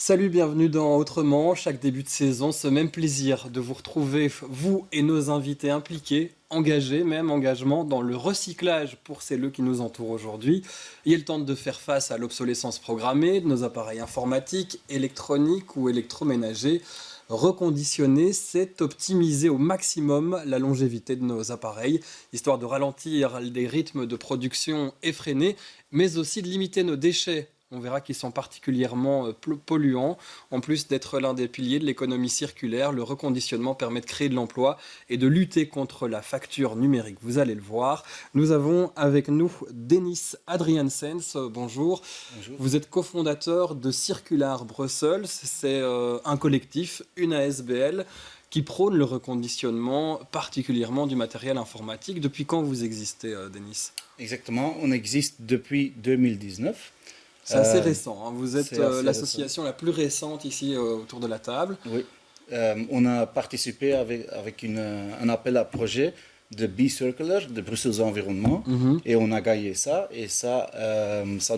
Salut, bienvenue dans Autrement. Chaque début de saison, ce même plaisir de vous retrouver, vous et nos invités impliqués, engagés, même engagement dans le recyclage pour ces lieux qui nous entourent aujourd'hui. Ils tentent de faire face à l'obsolescence programmée de nos appareils informatiques, électroniques ou électroménagers. Reconditionner, c'est optimiser au maximum la longévité de nos appareils, histoire de ralentir des rythmes de production effrénés, mais aussi de limiter nos déchets. On verra qu'ils sont particulièrement polluants. En plus d'être l'un des piliers de l'économie circulaire, le reconditionnement permet de créer de l'emploi et de lutter contre la facture numérique. Vous allez le voir. Nous avons avec nous Denis Adriaansens. Bonjour. Bonjour. Vous êtes cofondateur de Circular Brussels. C'est un collectif, une ASBL, qui prône le reconditionnement, particulièrement du matériel informatique. Depuis quand vous existez, Denis ? Exactement, on existe depuis 2019. C'est assez récent, hein. Vous êtes c'est assez l'association la plus récente ici autour de la table. Oui, on a participé avec un appel à projet de Be Circular, de Bruxelles Environnement, et on a gagné ça, et ça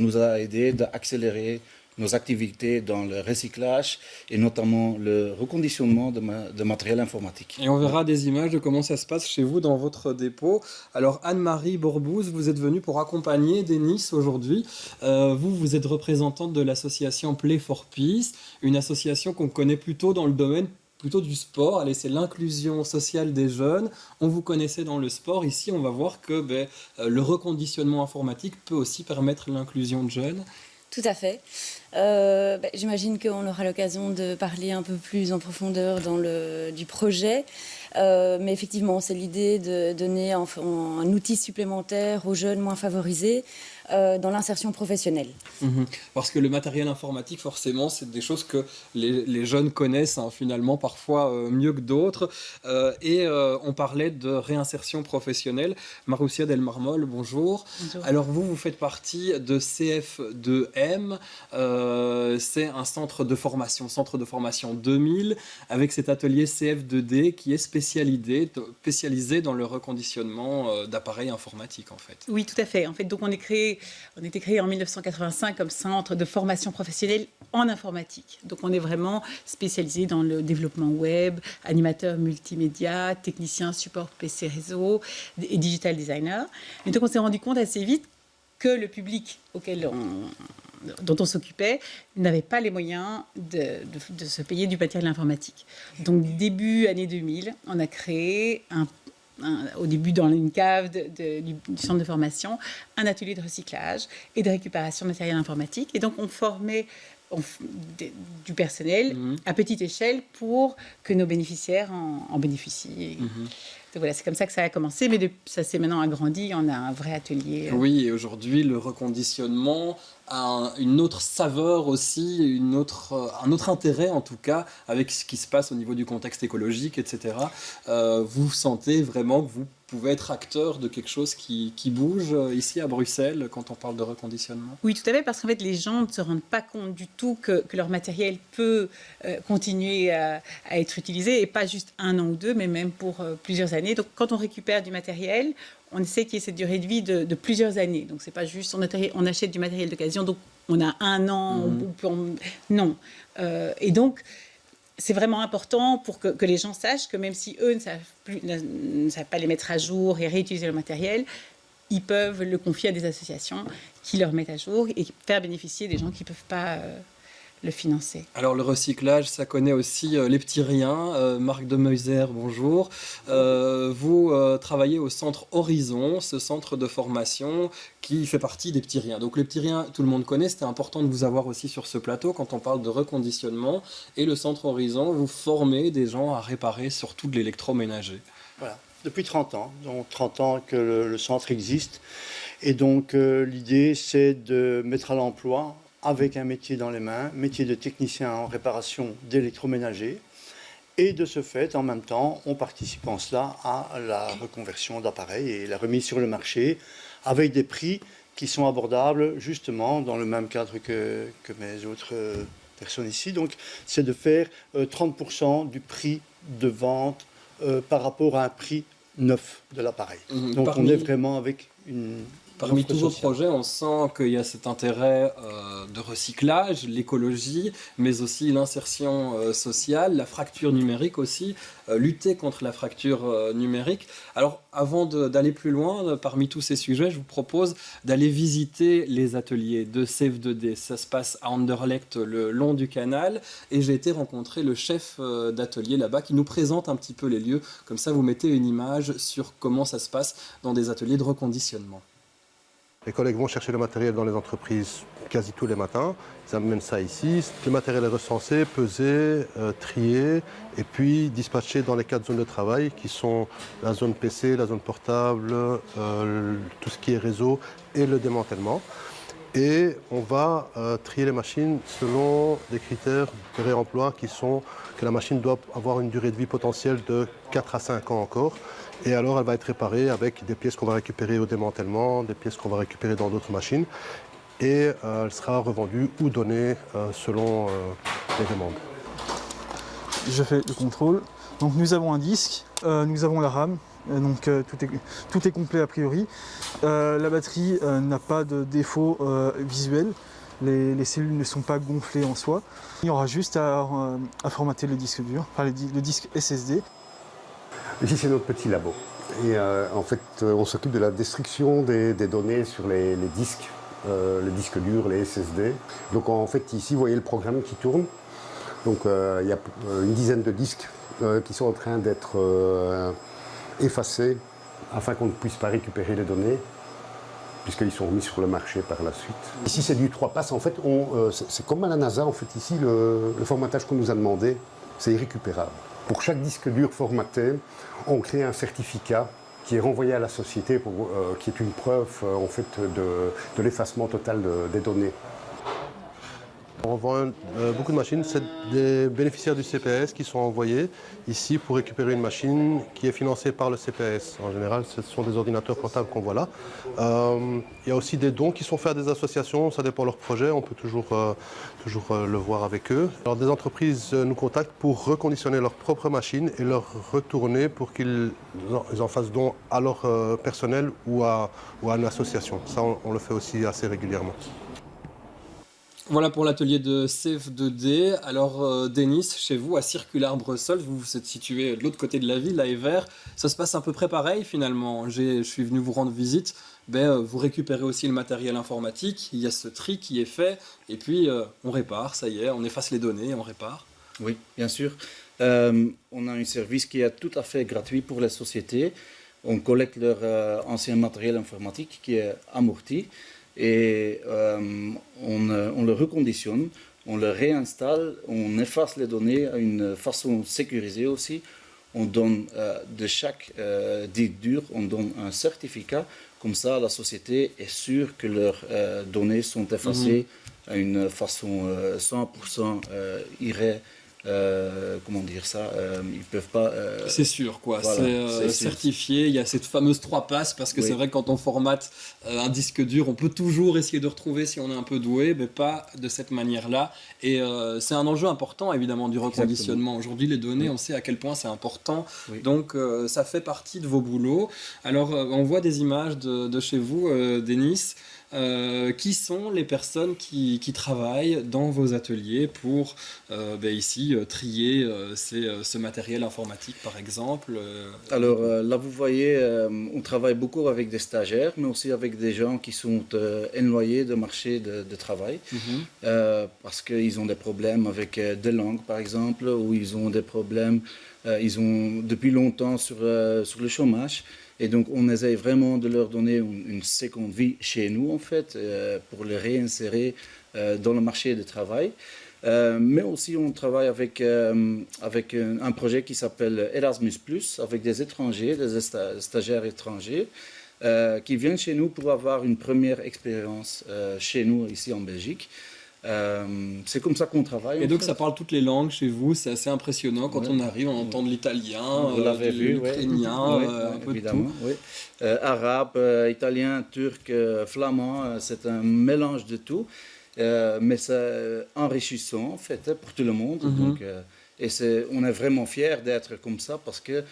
nous a aidé d'accélérer nos activités dans le recyclage et notamment le reconditionnement de matériel informatique. Et on verra des images de comment ça se passe chez vous dans votre dépôt. Alors Anne-Marie Borbouze, vous êtes venue pour accompagner Denis aujourd'hui. Vous êtes représentante de l'association Play for Peace, une association qu'on connaît plutôt dans le domaine plutôt du sport. Allez, c'est l'inclusion sociale des jeunes. On vous connaissait dans le sport. Ici, on va voir que le reconditionnement informatique peut aussi permettre l'inclusion de jeunes. Tout à fait. J'imagine qu'on aura l'occasion de parler un peu plus en profondeur du projet. Mais effectivement, c'est l'idée de donner un outil supplémentaire aux jeunes moins favorisés dans l'insertion professionnelle. Parce que le matériel informatique, forcément, c'est des choses que les jeunes connaissent, hein, finalement, parfois mieux que d'autres. On parlait de réinsertion professionnelle. Maroussia Del Marmol, bonjour. Bonjour. Alors vous faites partie de CF2M. C'est un centre de formation 2000, avec cet atelier CF2D qui est spécialisé dans le reconditionnement d'appareils informatiques, en fait. Oui, tout à fait. En fait, donc on a été créé en 1985 comme centre de formation professionnelle en informatique. Donc on est vraiment spécialisé dans le développement web, animateur multimédia, technicien support PC réseau et digital designer. Et donc on s'est rendu compte assez vite que le public dont on s'occupait n'avait pas les moyens de se payer du matériel informatique. Donc début année 2000, on a créé au début dans une cave du centre de formation, un atelier de recyclage et de récupération de matériel informatique. Et donc on formait du personnel à petite échelle pour que nos bénéficiaires en bénéficient. Donc voilà, c'est comme ça que ça a commencé, mais ça s'est maintenant agrandi. On a un vrai atelier. Oui, et aujourd'hui, le reconditionnement a une autre saveur aussi, un autre intérêt en tout cas, avec ce qui se passe au niveau du contexte écologique, etc. Vous sentez vraiment que vous pouvez être acteur de quelque chose qui bouge ici à Bruxelles quand on parle de reconditionnement? Oui, tout à fait, parce qu'en fait, les gens ne se rendent pas compte du tout que leur matériel peut continuer à être utilisé, et pas juste un an ou deux, mais même pour plusieurs années. Donc, quand on récupère du matériel, on essaie qu'il y ait cette durée de vie de plusieurs années. Donc, c'est pas juste on achète du matériel d'occasion, donc on a un an, non. Et donc, c'est vraiment important pour que les gens sachent que même si eux ne savent pas les mettre à jour et réutiliser le matériel, ils peuvent le confier à des associations qui leur mettent à jour et faire bénéficier des gens qui ne peuvent pas le financer. Alors le recyclage, ça connaît aussi les petits riens. Marc de Meuser, bonjour. Vous travaillez au centre Horizon, ce centre de formation qui fait partie des petits riens. Donc les petits riens, tout le monde connaît, c'était important de vous avoir aussi sur ce plateau quand on parle de reconditionnement. Et le centre Horizon, vous formez des gens à réparer surtout de l'électroménager. Voilà, depuis 30 ans. Donc 30 ans que le centre existe. Et donc l'idée, c'est de mettre à l'emploi avec un métier dans les mains, métier de technicien en réparation d'électroménager. Et de ce fait, en même temps, on participe en cela à la reconversion d'appareils et la remise sur le marché avec des prix qui sont abordables justement dans le même cadre que mes autres personnes ici. Donc c'est de faire 30% du prix de vente par rapport à un prix neuf de l'appareil. Donc on est vraiment avec Parmi l'offre tous vos sociale. projets, on sent qu'il y a cet intérêt de recyclage, l'écologie, mais aussi l'insertion sociale, la fracture numérique aussi, lutter contre la fracture numérique. Alors, avant d'aller plus loin, parmi tous ces sujets, je vous propose d'aller visiter les ateliers de Save 2D. Ça se passe à Anderlecht, le long du canal, et j'ai été rencontrer le chef d'atelier là-bas qui nous présente un petit peu les lieux. Comme ça, vous mettez une image sur comment ça se passe dans des ateliers de reconditionnement. Les collègues vont chercher le matériel dans les entreprises quasi tous les matins. Ils amènent ça ici. Le matériel est recensé, pesé, trié et puis dispatché dans les 4 zones de travail qui sont la zone PC, la zone portable, tout ce qui est réseau et le démantèlement. Et on va trier les machines selon des critères de réemploi qui sont que la machine doit avoir une durée de vie potentielle de 4 à 5 ans encore. Et alors elle va être réparée avec des pièces qu'on va récupérer au démantèlement, des pièces qu'on va récupérer dans d'autres machines. Et elle sera revendue ou donnée selon les demandes. Je fais le contrôle. Donc nous avons un disque, nous avons la RAM, donc tout est complet a priori. La batterie n'a pas de défaut visuel. Les cellules ne sont pas gonflées en soi. Il y aura juste à formater le disque dur, enfin le disque SSD. Ici, c'est notre petit labo. Et en fait, on s'occupe de la destruction des données sur les disques durs, les SSD. Donc en fait, ici, vous voyez le programme qui tourne. Donc il y a une dizaine de disques qui sont en train d'être effacés afin qu'on ne puisse pas récupérer les données, puisqu'ils sont remis sur le marché par la suite. Ici, c'est du 3 passes. En fait, c'est comme à la NASA. En fait, ici, le formatage qu'on nous a demandé, c'est irrécupérable. Pour chaque disque dur formaté, on crée un certificat qui est renvoyé à la société, qui est une preuve en fait, de l'effacement total des données. On vend beaucoup de machines, c'est des bénéficiaires du CPS qui sont envoyés ici pour récupérer une machine qui est financée par le CPS. En général, ce sont des ordinateurs portables qu'on voit là. Il y a aussi des dons qui sont faits à des associations, ça dépend de leur projet, on peut toujours le voir avec eux. Alors, des entreprises nous contactent pour reconditionner leurs propres machines et leur retourner pour qu'ils en fassent don à leur personnel ou à une association. Ça, on le fait aussi assez régulièrement. Voilà pour l'atelier de Save 2D. Alors, Denis, chez vous, à Circular Brussels, vous vous êtes situé de l'autre côté de la ville, à Evere. Ça se passe à peu près pareil, finalement. Je suis venu vous rendre visite. Vous récupérez aussi le matériel informatique. Il y a ce tri qui est fait. Et puis, on répare, ça y est, on efface les données, on répare. Oui, bien sûr. On a un service qui est tout à fait gratuit pour les sociétés. On collecte leur ancien matériel informatique qui est amorti. Et on le reconditionne, on le réinstalle, on efface les données à une façon sécurisée aussi. On donne de chaque disque dur, on donne un certificat. Comme ça, la société est sûre que leurs données sont effacées à une façon 100% comment dire ça, ils peuvent pas... c'est sûr, quoi. Voilà, c'est certifié. Il y a cette fameuse 3 passes, parce que oui. c'est vrai que quand on formate un disque dur, on peut toujours essayer de retrouver si on est un peu doué, mais pas de cette manière-là. Et c'est un enjeu important, évidemment, du reconditionnement. Exactement. Aujourd'hui, les données, Oui. on sait à quel point c'est important. Oui. Donc, ça fait partie de vos boulots. Alors, on voit des images de chez vous, Denis. Qui sont les personnes qui travaillent dans vos ateliers pour ici trier ce matériel informatique par exemple Alors là, vous voyez, on travaille beaucoup avec des stagiaires, mais aussi avec des gens qui sont éloignés du marché de travail, parce qu'ils ont des problèmes avec des langues, par exemple, ou ils ont des problèmes, ils ont depuis longtemps sur le chômage. Et donc, on essaye vraiment de leur donner une seconde vie chez nous, en fait, pour les réinsérer dans le marché du travail. Mais aussi, on travaille avec un projet qui s'appelle Erasmus+, avec des étrangers, des stagiaires étrangers, qui viennent chez nous pour avoir une première expérience chez nous, ici en Belgique. C'est comme ça qu'on travaille. Et donc ça parle toutes les langues chez vous, c'est assez impressionnant. Quand on arrive, on entend de l'italien, de l'ukrainien, un peu évidemment, de tout. Oui. Arabe, italien, turc, flamand, c'est un mélange de tout. Mais c'est enrichissant en fait pour tout le monde. Donc Et on est vraiment fiers d'être comme ça parce que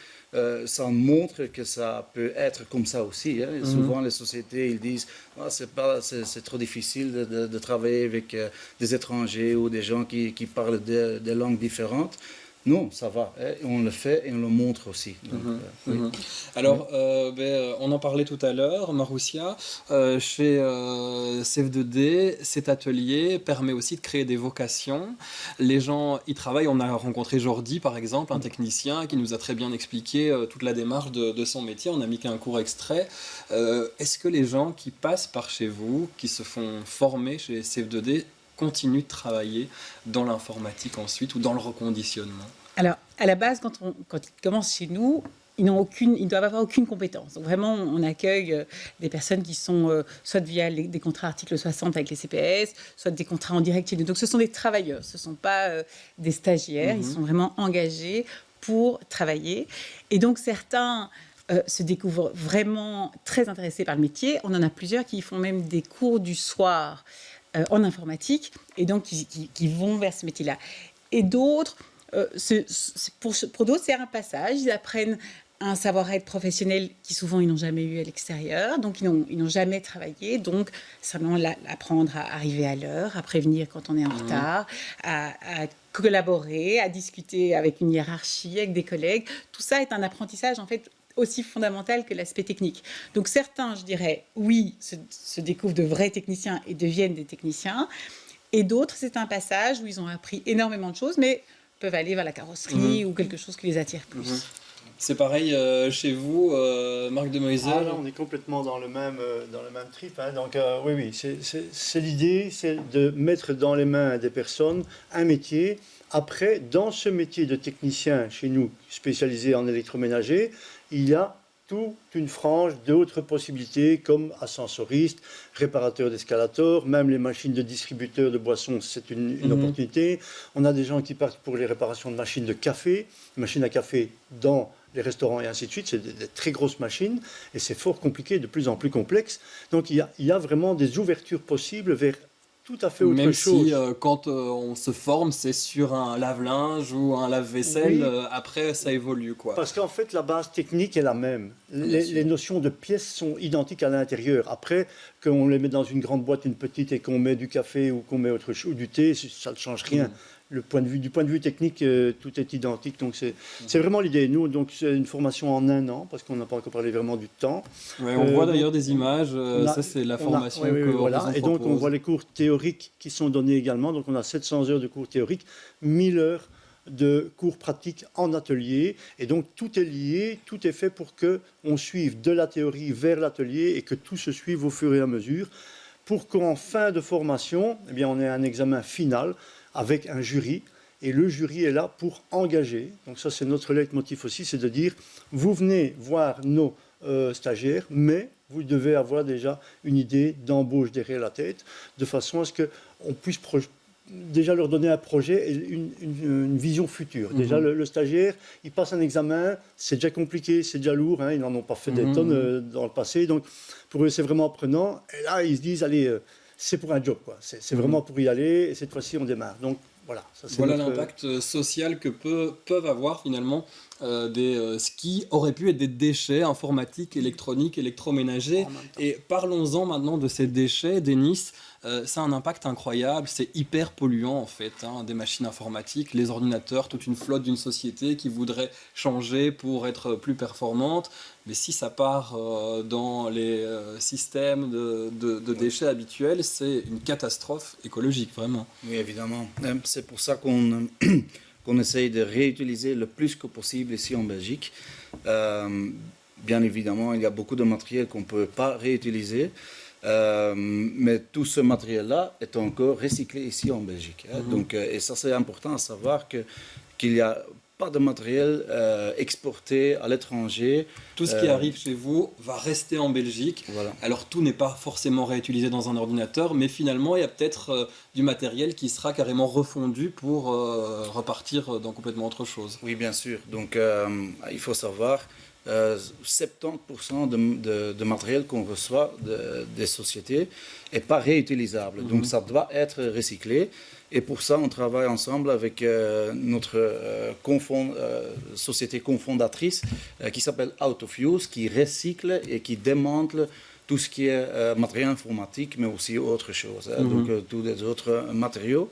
ça montre que ça peut être comme ça aussi. Hein. Souvent, les sociétés, ils disent c'est trop difficile de travailler avec des étrangers ou des gens qui parlent des langues différentes. Non, ça va. Hein. On le fait et on le montre aussi. Donc, oui. Alors, on en parlait tout à l'heure, Maroussia. Chez CF2D, cet atelier permet aussi de créer des vocations. Les gens y travaillent. On a rencontré Jordi, par exemple, un technicien qui nous a très bien expliqué toute la démarche de son métier. On a mis qu'un court extrait. Est-ce que les gens qui passent par chez vous, qui se font former chez CF2D, continuent de travailler dans l'informatique ensuite ou dans le reconditionnement? Alors, à la base, quand ils commencent chez nous, ils doivent avoir aucune compétence. Donc vraiment, on accueille des personnes qui sont soit via des contrats article 60 avec les CPS, soit des contrats en direct chez nous. Donc ce sont des travailleurs, ce ne sont pas des stagiaires, ils sont vraiment engagés pour travailler. Et donc certains se découvrent vraiment très intéressés par le métier. On en a plusieurs qui font même des cours du soir en informatique, et donc qui vont vers ce métier-là. Et d'autres, pour d'autres, c'est un passage. Ils apprennent un savoir-être professionnel qui souvent ils n'ont jamais eu à l'extérieur, donc ils n'ont jamais travaillé, donc simplement apprendre à arriver à l'heure, à prévenir quand on est en retard, à collaborer, à discuter avec une hiérarchie, avec des collègues. Tout ça est un apprentissage en fait aussi fondamental que l'aspect technique. Donc certains, je dirais, oui, se découvrent de vrais techniciens et deviennent des techniciens. Et d'autres, c'est un passage où ils ont appris énormément de choses, mais peuvent aller vers la carrosserie ou quelque chose qui les attire plus. C'est pareil chez vous, Marc de Moïse. Ah, là, on est complètement dans le même trip. Hein. Donc oui, c'est l'idée, c'est de mettre dans les mains des personnes un métier. Après, dans ce métier de technicien, chez nous, spécialisé en électroménager, il y a toute une frange d'autres possibilités comme ascensoriste, réparateur d'escalator, même les machines de distributeurs de boissons, c'est une opportunité. On a des gens qui partent pour les réparations de machines de café, machines à café dans les restaurants et ainsi de suite. C'est des très grosses machines et c'est fort compliqué, de plus en plus complexe. Donc il y a vraiment des ouvertures possibles vers tout à fait autre chose. Même si quand on se forme, c'est sur un lave-linge ou un lave-vaisselle, après ça évolue, quoi. Parce qu'en fait, la base technique est la même. Les notions de pièces sont identiques à l'intérieur. Après, qu'on les met dans une grande boîte, une petite, et qu'on met du café ou qu'on met autre chose, ou du thé, ça ne change rien. Du point de vue technique, tout est identique. Donc c'est vraiment l'idée. Nous, donc c'est une formation en 1 an, parce qu'on n'a pas encore parlé vraiment du temps. Ouais, on voit d'ailleurs des images. Ça, c'est la formation que voilà. Et donc, propose. on voit les cours théoriques qui sont donnés également. Donc, on a 700 heures de cours théoriques, 1000 heures de cours pratiques en atelier. Et donc, tout est lié, tout est fait pour qu'on suive de la théorie vers l'atelier et que tout se suive au fur et à mesure, pour qu'en fin de formation, eh bien, on ait un examen final avec un jury, et le jury est là pour engager. Donc ça, c'est notre leitmotiv aussi, c'est de dire, vous venez voir nos stagiaires, mais vous devez avoir déjà une idée d'embauche derrière la tête, de façon à ce qu'on puisse déjà leur donner un projet et une vision future. Déjà, le stagiaire, il passe un examen, c'est déjà compliqué, c'est déjà lourd, hein, ils n'en ont pas fait des tonnes dans le passé, donc pour eux, c'est vraiment apprenant. Et là, ils se disent, allez, c'est pour un job, quoi. C'est vraiment pour y aller, et cette fois-ci, on démarre. Donc, voilà. Ça, voilà l'impact social que peuvent avoir finalement ce qui aurait pu être des déchets informatiques, électroniques, électroménagers. Et parlons-en maintenant de ces déchets, Denis. Ça a un impact incroyable, c'est hyper polluant en fait, hein, des machines informatiques, les ordinateurs, toute une flotte d'une société qui voudrait changer pour être plus performante. Mais si ça part dans les systèmes de déchets habituels, c'est une catastrophe écologique, vraiment. Oui, évidemment. C'est pour ça qu'on essaye de réutiliser le plus que possible ici en Belgique. Bien évidemment, il y a beaucoup de matériel qu'on ne peut pas réutiliser. Mais tout ce matériel-là est encore recyclé ici en Belgique. Hein. Donc, et ça, c'est important à savoir qu'il n'y a pas de matériel exporté à l'étranger. Tout ce qui arrive chez vous va rester en Belgique. Voilà. Alors, tout n'est pas forcément réutilisé dans un ordinateur, mais finalement, il y a peut-être du matériel qui sera carrément refondu pour repartir dans complètement autre chose. Oui, bien sûr. Donc, il faut savoir... 70% de matériel qu'on reçoit des sociétés n'est pas réutilisable. Donc ça doit être recyclé. Et pour ça, on travaille ensemble avec notre société cofondatrice qui s'appelle Out of Use, qui recycle et qui démantèle tout ce qui est matériel informatique, mais aussi autre chose, donc tous les autres matériaux.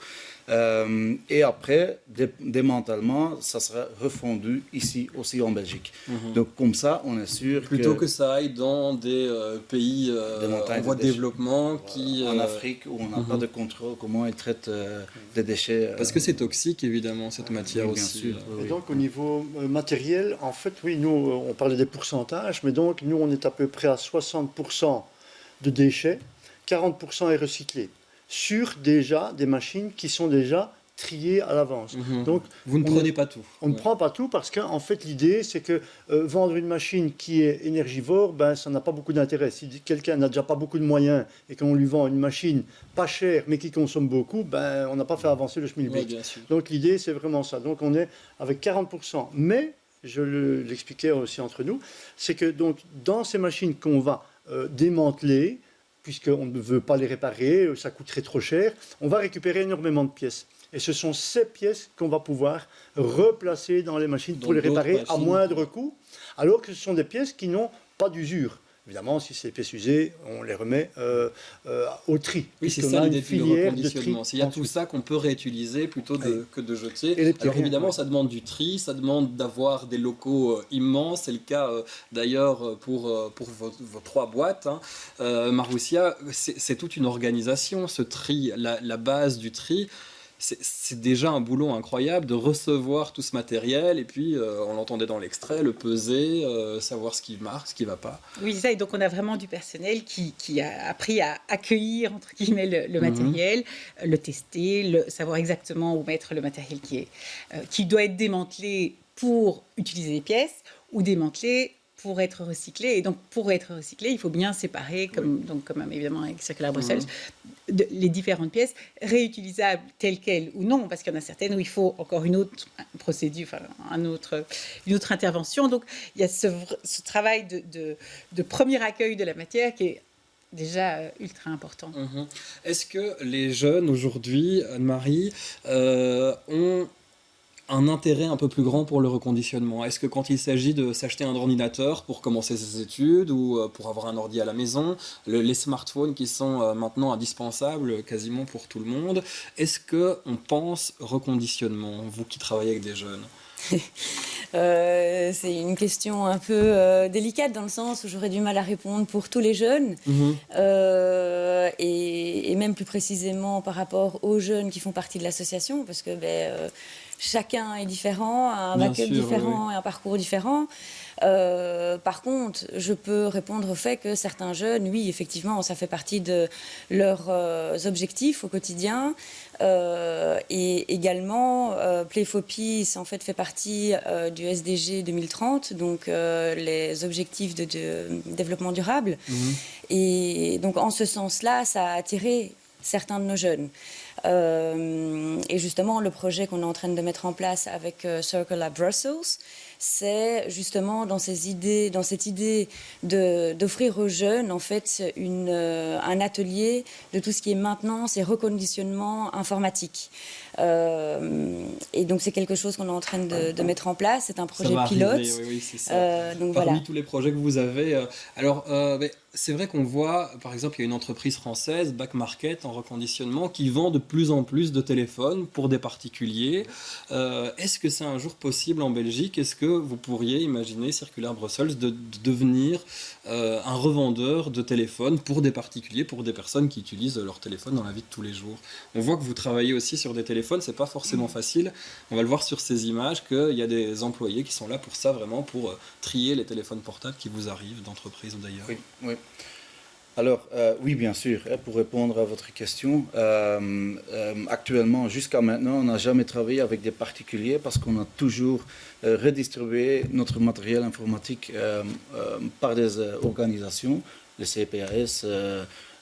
Et après, démantèlement, ça sera refondu ici aussi en Belgique. Donc comme ça, on est sûr plutôt que ça aille dans des pays en voie de développement en Afrique où on n'a pas de contrôle comment ils traitent des déchets. Parce que c'est toxique évidemment cette matière oui, aussi. Bien sûr, Et donc au niveau matériel, en fait, oui, nous on parlait des pourcentages, mais donc nous on est à peu près à 60% de déchets, 40% est recyclé, sur déjà des machines qui sont déjà triées à l'avance. Donc vous ne prenez pas tout. On ne prend pas tout parce qu'en fait l'idée c'est que vendre une machine qui est énergivore, ben, ça n'a pas beaucoup d'intérêt. Si quelqu'un n'a déjà pas beaucoup de moyens et qu'on lui vend une machine pas chère mais qui consomme beaucoup, ben, on n'a pas fait avancer le schmilblick. Oui, donc l'idée c'est vraiment ça. Donc on est avec 40%. Mais, je l'expliquais aussi entre nous, c'est que donc, dans ces machines qu'on va démanteler, puisqu'on ne veut pas les réparer, ça coûterait trop cher, on va récupérer énormément de pièces. Et ce sont ces pièces qu'on va pouvoir replacer dans les machines pour les réparer à moindre coût, alors que ce sont des pièces qui n'ont pas d'usure. Évidemment, si c'est des pièces usées, on les remet au tri. Oui, c'est ça l'idée du reconditionnement. Il y a tout ça qu'on peut réutiliser plutôt que de jeter. Alors évidemment, ça demande du tri, ça demande d'avoir des locaux immenses. C'est le cas d'ailleurs pour vos 3 boîtes. Marussia, c'est toute une organisation, ce tri, la base du tri. C'est déjà un boulot incroyable de recevoir tout ce matériel et puis, on l'entendait dans l'extrait, le peser, savoir ce qui marche, ce qui ne va pas. Oui, ça, et donc on a vraiment du personnel qui a appris à accueillir, entre guillemets, le matériel, le tester, savoir exactement où mettre le matériel qui doit être démantelé pour utiliser les pièces ou démantelé pour être recyclé. Et donc, pour être recyclé, il faut bien séparer, comme évidemment avec Circular Brussels, les différentes pièces réutilisables telles quelles ou non, parce qu'il y en a certaines où il faut encore une autre procédure, une autre intervention. Donc, il y a ce travail de premier accueil de la matière qui est déjà ultra important. Est-ce que les jeunes aujourd'hui, Anne-Marie, ont un intérêt un peu plus grand pour le reconditionnement? Est-ce que quand il s'agit de s'acheter un ordinateur pour commencer ses études ou pour avoir un ordi à la maison, les smartphones qui sont maintenant indispensables quasiment pour tout le monde, est-ce qu'on pense reconditionnement, vous qui travaillez avec des jeunes? C'est une question un peu délicate dans le sens où j'aurais du mal à répondre pour tous les jeunes et même plus précisément par rapport aux jeunes qui font partie de l'association parce que chacun est différent, a un backup différent et un parcours différent. Par contre, je peux répondre au fait que certains jeunes, oui, effectivement, ça fait partie de leurs objectifs au quotidien. Et également, Play for Peace en fait partie du SDG 2030, donc les objectifs de développement durable. Et donc, en ce sens-là, ça a attiré certains de nos jeunes. Et justement, le projet qu'on est en train de mettre en place avec Circular Brussels, c'est justement dans cette idée d'offrir aux jeunes en fait un atelier de tout ce qui est maintenance et reconditionnement informatique. Et donc c'est quelque chose qu'on est en train de mettre en place. C'est un projet pilote. Oui, c'est ça. Donc parmi tous les projets que vous avez, c'est vrai qu'on voit, par exemple, il y a une entreprise française, Back Market, en reconditionnement, qui vend de plus en plus de téléphones pour des particuliers. Est-ce que c'est un jour possible en Belgique? Est-ce que vous pourriez imaginer, Circular Brussels, de devenir un revendeur de téléphones pour des particuliers, pour des personnes qui utilisent leur téléphone dans la vie de tous les jours? On voit que vous travaillez aussi sur des téléphones, c'est pas forcément facile. On va le voir sur ces images qu'il y a des employés qui sont là pour ça, vraiment pour trier les téléphones portables qui vous arrivent d'entreprise ou d'ailleurs. Oui. Alors, oui, bien sûr, pour répondre à votre question, actuellement, jusqu'à maintenant, on n'a jamais travaillé avec des particuliers parce qu'on a toujours redistribué notre matériel informatique par des organisations, les CPAS,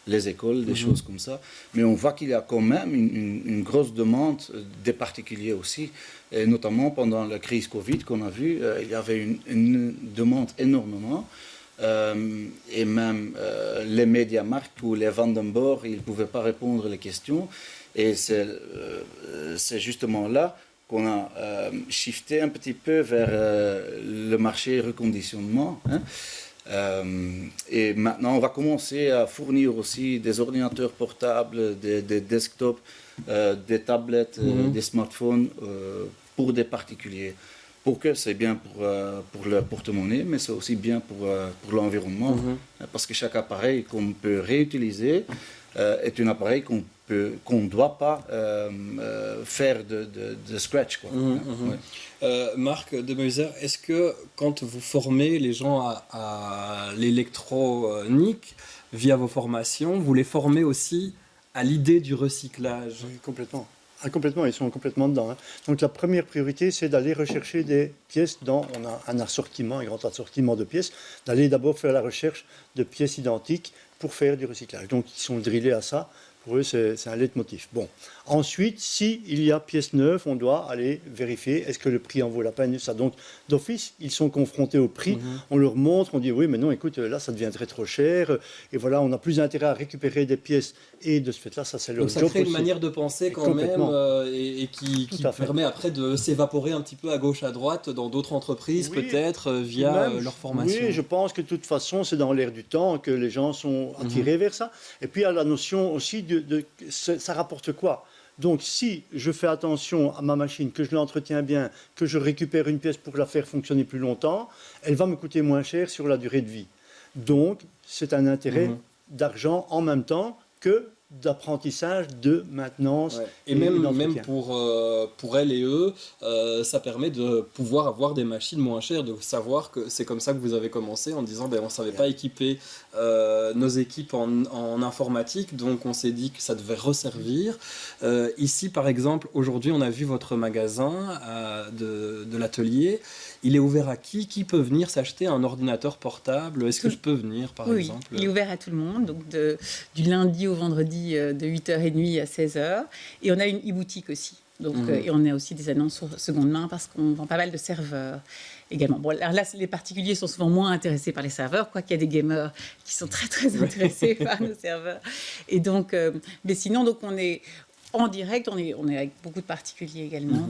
les écoles, des choses comme ça. Mais on voit qu'il y a quand même une grosse demande des particuliers aussi, et notamment pendant la crise Covid qu'on a vue, il y avait une demande énormément. et même les MediaMarkt ou les Vandenborg, ils ne pouvaient pas répondre aux questions. Et c'est justement là qu'on a shifté un petit peu vers le marché reconditionnement. Hein. Et maintenant, on va commencer à fournir aussi des ordinateurs portables, des desktops, des tablettes, des smartphones pour des particuliers. Pour que c'est bien pour leur porte-monnaie, mais c'est aussi bien pour l'environnement. Parce que chaque appareil qu'on peut réutiliser est un appareil qu'on ne doit pas faire de scratch. Quoi. Ouais. Marc Demeuser, est-ce que quand vous formez les gens à l'électronique via vos formations, vous les formez aussi à l'idée du recyclage? Oui, complètement. Ah, complètement, ils sont complètement dedans. Hein. Donc la première priorité, c'est d'aller rechercher des pièces on a un assortiment, un grand assortiment de pièces, d'aller d'abord faire la recherche de pièces identiques pour faire du recyclage. Donc ils sont drillés à ça. Pour eux, c'est un leitmotiv. Bon. Ensuite, s'il y a pièces neuves, on doit aller vérifier est-ce que le prix en vaut la peine. Ça. Donc, d'office, ils sont confrontés au prix. On leur montre, on dit oui, mais non, écoute, là, ça deviendrait trop cher. Et voilà, on a plus intérêt à récupérer des pièces. Et de ce fait-là, ça, c'est leur job. Donc, ça crée une manière de penser quand même et qui permet après de s'évaporer un petit peu à gauche, à droite dans d'autres entreprises, peut-être via leur formation. Oui, je pense que de toute façon, c'est dans l'air du temps que les gens sont attirés vers ça. Et puis, il y a la notion aussi ça rapporte quoi? Donc, si je fais attention à ma machine, que je l'entretiens bien, que je récupère une pièce pour la faire fonctionner plus longtemps, elle va me coûter moins cher sur la durée de vie. Donc, c'est un intérêt d'argent en même temps que d'apprentissage, de maintenance. Ouais. Et même pour elles et eux, ça permet de pouvoir avoir des machines moins chères, de savoir que c'est comme ça que vous avez commencé en disant on ne savait pas équiper nos équipes en informatique, donc on s'est dit que ça devait resservir. Ici, par exemple, aujourd'hui, on a vu votre magasin de l'atelier. Il est ouvert à qui? Qui peut venir s'acheter un ordinateur portable? Est-ce que je peux venir, par exemple? Oui, il est ouvert à tout le monde, donc du lundi au vendredi de 8h30 à 16h. Et on a une e-boutique aussi. Donc, et on a aussi des annonces sur seconde main parce qu'on vend pas mal de serveurs également. Bon, alors là, les particuliers sont souvent moins intéressés par les serveurs, quoiqu'il y a des gamers qui sont très, très intéressés par nos serveurs. Et donc, mais sinon, donc on est... En direct, on est avec beaucoup de particuliers également,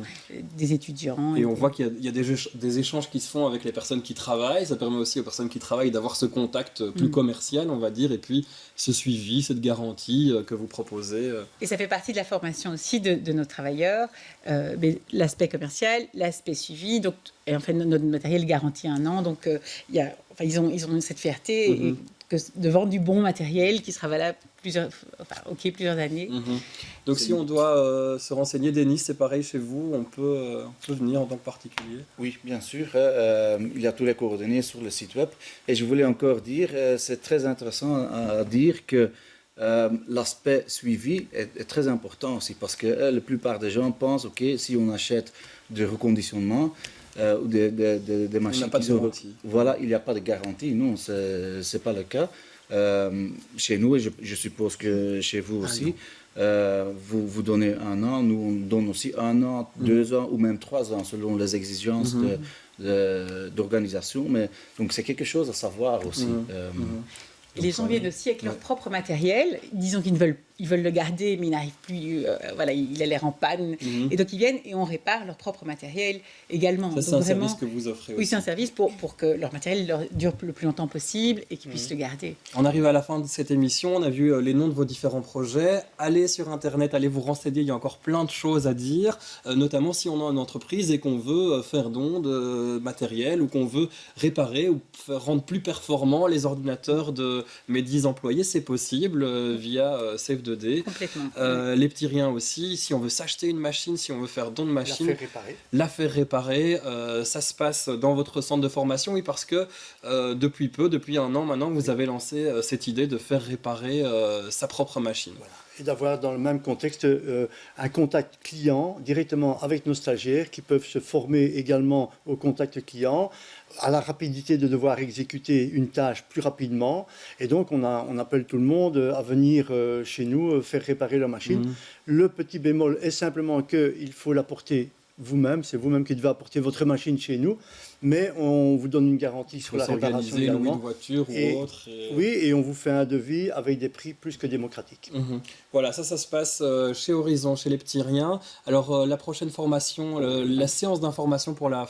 des étudiants. Et on voit qu'il y a des échanges qui se font avec les personnes qui travaillent. Ça permet aussi aux personnes qui travaillent d'avoir ce contact plus commercial, on va dire, et puis ce suivi, cette garantie que vous proposez. Et ça fait partie de la formation aussi de nos travailleurs, l'aspect commercial, l'aspect suivi. Donc, et en fait, notre matériel garantit 1 an. Donc, ils ont cette fierté de vendre du bon matériel qui sera valable plusieurs années. Donc si on doit se renseigner, Denis, c'est pareil chez vous, on peut venir en tant que particulier? Oui, bien sûr. Il y a tous les coordonnées sur le site web. Et je voulais encore dire, c'est très intéressant à dire que l'aspect suivi est très important aussi parce que la plupart des gens pensent, ok, si on achète du reconditionnement, ou des machines qui sont garantie. Voilà, il n'y a pas de garantie. Non, c'est pas le cas. Chez nous, et je suppose que chez vous aussi, vous donnez 1 an, nous on donne aussi 1 an, 2 ans ou même 3 ans selon les exigences d'organisation. Mais donc c'est quelque chose à savoir aussi. Et les gens viennent aussi avec leur propre matériel, disons qu'ils veulent le garder, mais ils n'arrivent plus, il a l'air en panne. Et donc ils viennent et on répare leur propre matériel également. Ça, c'est un service que vous offrez aussi. Oui, c'est un service pour que leur matériel leur dure le plus longtemps possible et qu'ils puissent le garder. On arrive à la fin de cette émission, on a vu les noms de vos différents projets. Allez sur Internet, allez vous renseigner, il y a encore plein de choses à dire, notamment si on a une entreprise et qu'on veut faire don de matériel ou qu'on veut réparer ou rendre plus performants les ordinateurs de mes 10 employés, c'est possible via Save2D. Les petits riens aussi, si on veut s'acheter une machine, si on veut faire don de machine, la faire réparer, ça se passe dans votre centre de formation, oui, parce que depuis 1 an maintenant, vous avez lancé cette idée de faire réparer sa propre machine. Voilà. Et d'avoir dans le même contexte un contact client directement avec nos stagiaires qui peuvent se former également au contact client, à la rapidité de devoir exécuter une tâche plus rapidement. Et donc, on appelle tout le monde à venir chez nous faire réparer leur machine. Le petit bémol est simplement qu'il faut l'apporter vous-même. C'est vous-même qui devez apporter votre machine chez nous. mais on vous donne une garantie sur Pour la réparation s'organiser, louer également. une voiture Et- ou autre. Oui, et on vous fait un devis avec des prix plus que démocratiques. Voilà, ça se passe chez Horizon, chez les petits riens. Alors, la prochaine formation, la séance d'information pour la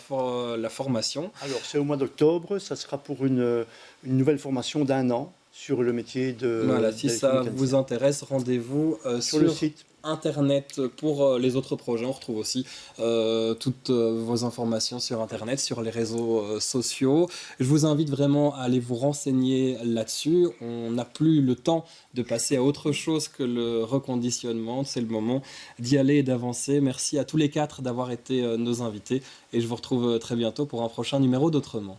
formation. Alors, c'est au mois d'octobre, ça sera pour une nouvelle formation d'1 an sur le métier de Voilà, si ça d'électromécanicien. vous intéresse, rendez-vous Sur le site. Internet pour les autres projets. On retrouve aussi toutes vos informations sur Internet, sur les réseaux sociaux. Je vous invite vraiment à aller vous renseigner là-dessus. On n'a plus le temps de passer à autre chose que le reconditionnement. C'est le moment d'y aller et d'avancer. Merci à tous les 4 d'avoir été nos invités et je vous retrouve très bientôt pour un prochain numéro d'Autrement.